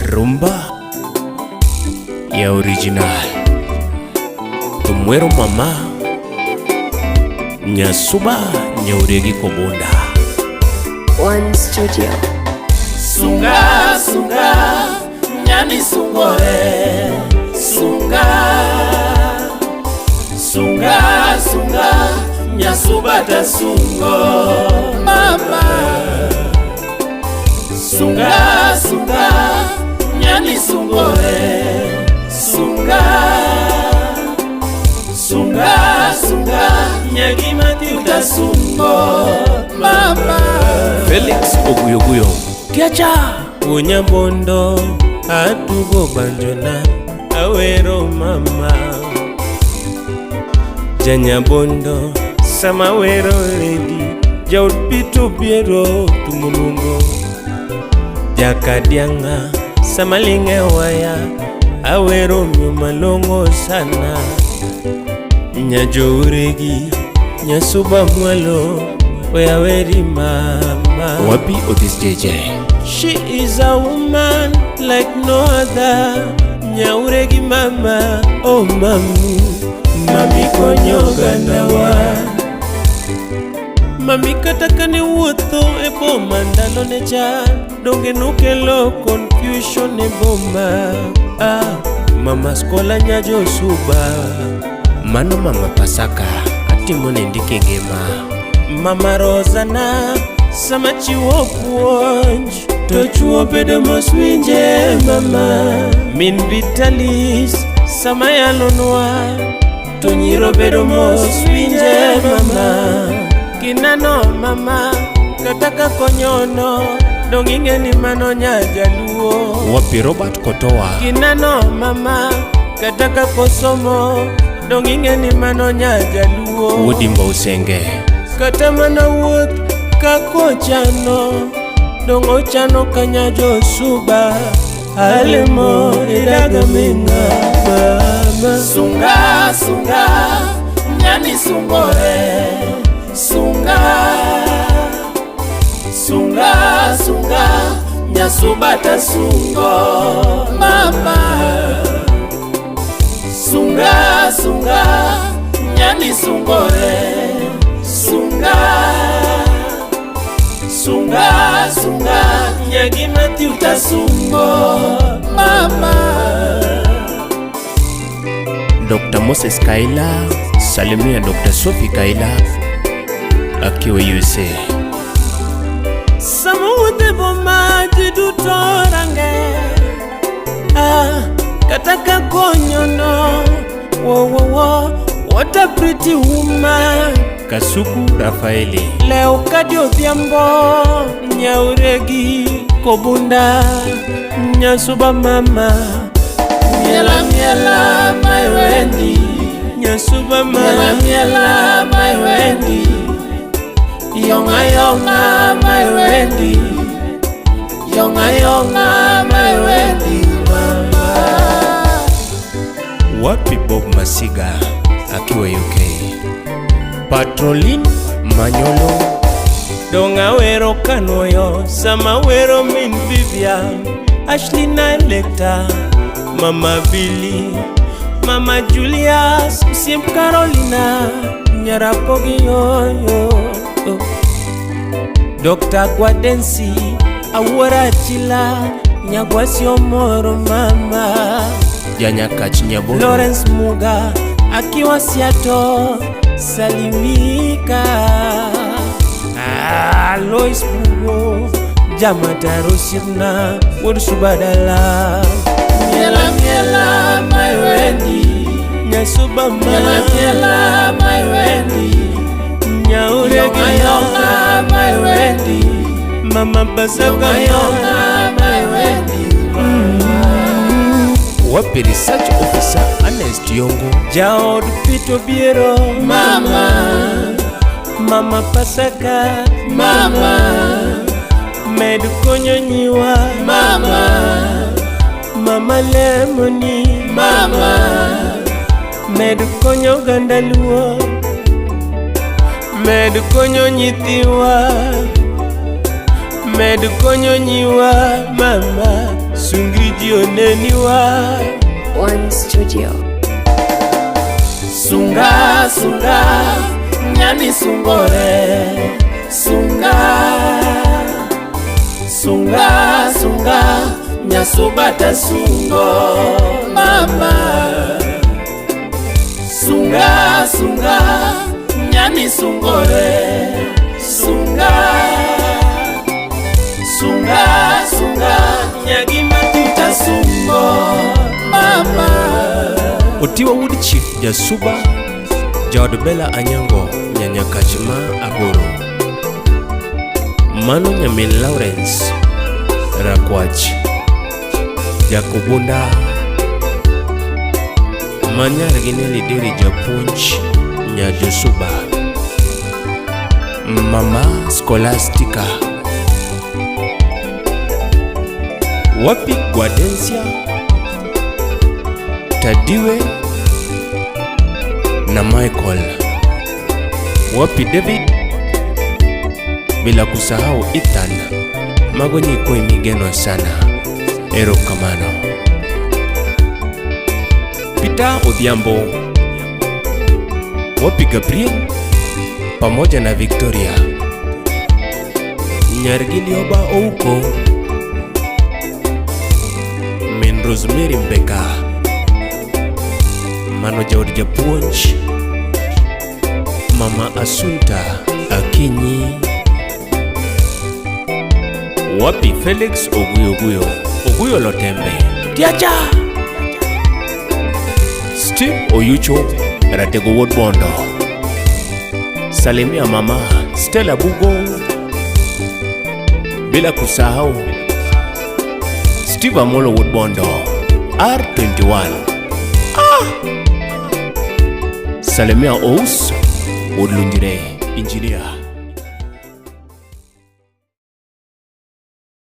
rumba ya original. Tumwero mama Nyasuba Nyauregi Kobunda. One Studio. Sunga sunga nyani sungore sunga sunga sunga Nyasuba ta sungo mama sunga sunga nyani sungore sunga sunga sunga nyagi mati uta sungo mama. Felix Oguyoguyo Kiacha Unyambondo Atugo Banjona Awero mama Janyabondo Samawero lady Jaud Pito Biero Tumulungo Jakadianga Samalinge waya Awero Myumalongo sana Nyajouregi Nyasuba mwalo Weyaweri mama. Wapi Otis JJ? She is a woman like no other. Nyauregi mama, oh mami. Mami konyoga nawa. Mami katakani wuto ebo mandalo necha. Donge nukelo confusion eboma. Mama skola nyajo suba. Mano mama pasaka, atimone ndike ngema. Mama Rosana sama chiwo puonj to chuo bedo moswinje mama. Min Vitalis sama yalonwa to nyiro bedo moswinje mama. Kinano mama kataka konyono donginge ni mano nyajaluo. Wapi Robert Kotoa? Kinano mama kataka kosomo donginge ni mano nyajaluo. Wodimba Usenge Katamana wood kakochano dongo chano kanyajo suba alemo idagaminga mama. Sunga sunga nyani sungore sunga sunga sunga Nyasuba ta sungo mama. Sunga sunga nyani sungore sunga sunga sunga nyagi mati uta sungo mama. Dr. Moses Kaila salimia Dr. Sophie Kaila akiwa USA. Samude boma jidutorange kataka konyono wo wo wo. What a pretty woman. Kasuku Rafaeli Leo kadio thiambo Nyauregi Kobunda Nyasuba mama. Miela miela my Wendy Nyasuba mama. Miela miela my Wendy Yonga yonga my Wendy Yonga yonga my Wendy mama. Wapi Bob Masiga akiwa UK? Patrolin Manyolo Donga wero kanoyo sama wero min Vivian Ashley Naileta Mama Billy Mama Julius Sim Carolina Nyarapogi yoyo Dr. Gwadensi Awara Chila Nyagwasi Omoro mama. Janyakach Nyabo Lawrence Muga akiwa Seattle salimika. Lois Pugo Jamataro Sirna Wursubadala. Miela miela my Wendy Nyasuba mama. Miela miela my Wendy Nyauregi yonga my Wendy Mama Basaka yonga my Wendy. Wapi research officer Ernest Yongo? Jaod Pito Biero mama. Mama Pasaka mama. Med konyo nyiwa mama. Mama Lemoni mama. Med konyo gandaluo. Med konyo nyithiwa. med konyo nyiwa mama sungiji oneniwa. One Studio. Sunga, sunga, nyani sungore. Sunga, sunga, sunga, nyasubata sungo mama. Sunga, sunga, nyani sungore. Sunga, sunga, sunga, nyagi matita sungo mama. Otiwa Wood Chief Jasuba Jaod Bella Anyango Nyanya Kachima Agoro Mano Nyamin Lawrence Rakwach Jakubunda Manya Reginelli Diri Japunch Nya Jasuba Mama Scholastica Wapi Guadencia Tadiwe na Michael. Wapi David, bila kusahau Ethan. Magonyi kwa migeno sana. Ero kamano. Peter Odhiambo. Wapi Gabriel pamoja na Victoria. Nyargili Oba Ouko. Min Rosemary Mbeka. Mano Jaod Japuonch, Mama Asunta Akinyi. Wapi Felix Oguyo Lotembe Tiacha. Steve Oyucho Ratego Wood Bondo. Salimia Mama Stella Bugo, bila kusahau Steve Amolo Wood Bondo R21. Salemia Ous Woodlunjire Engineer.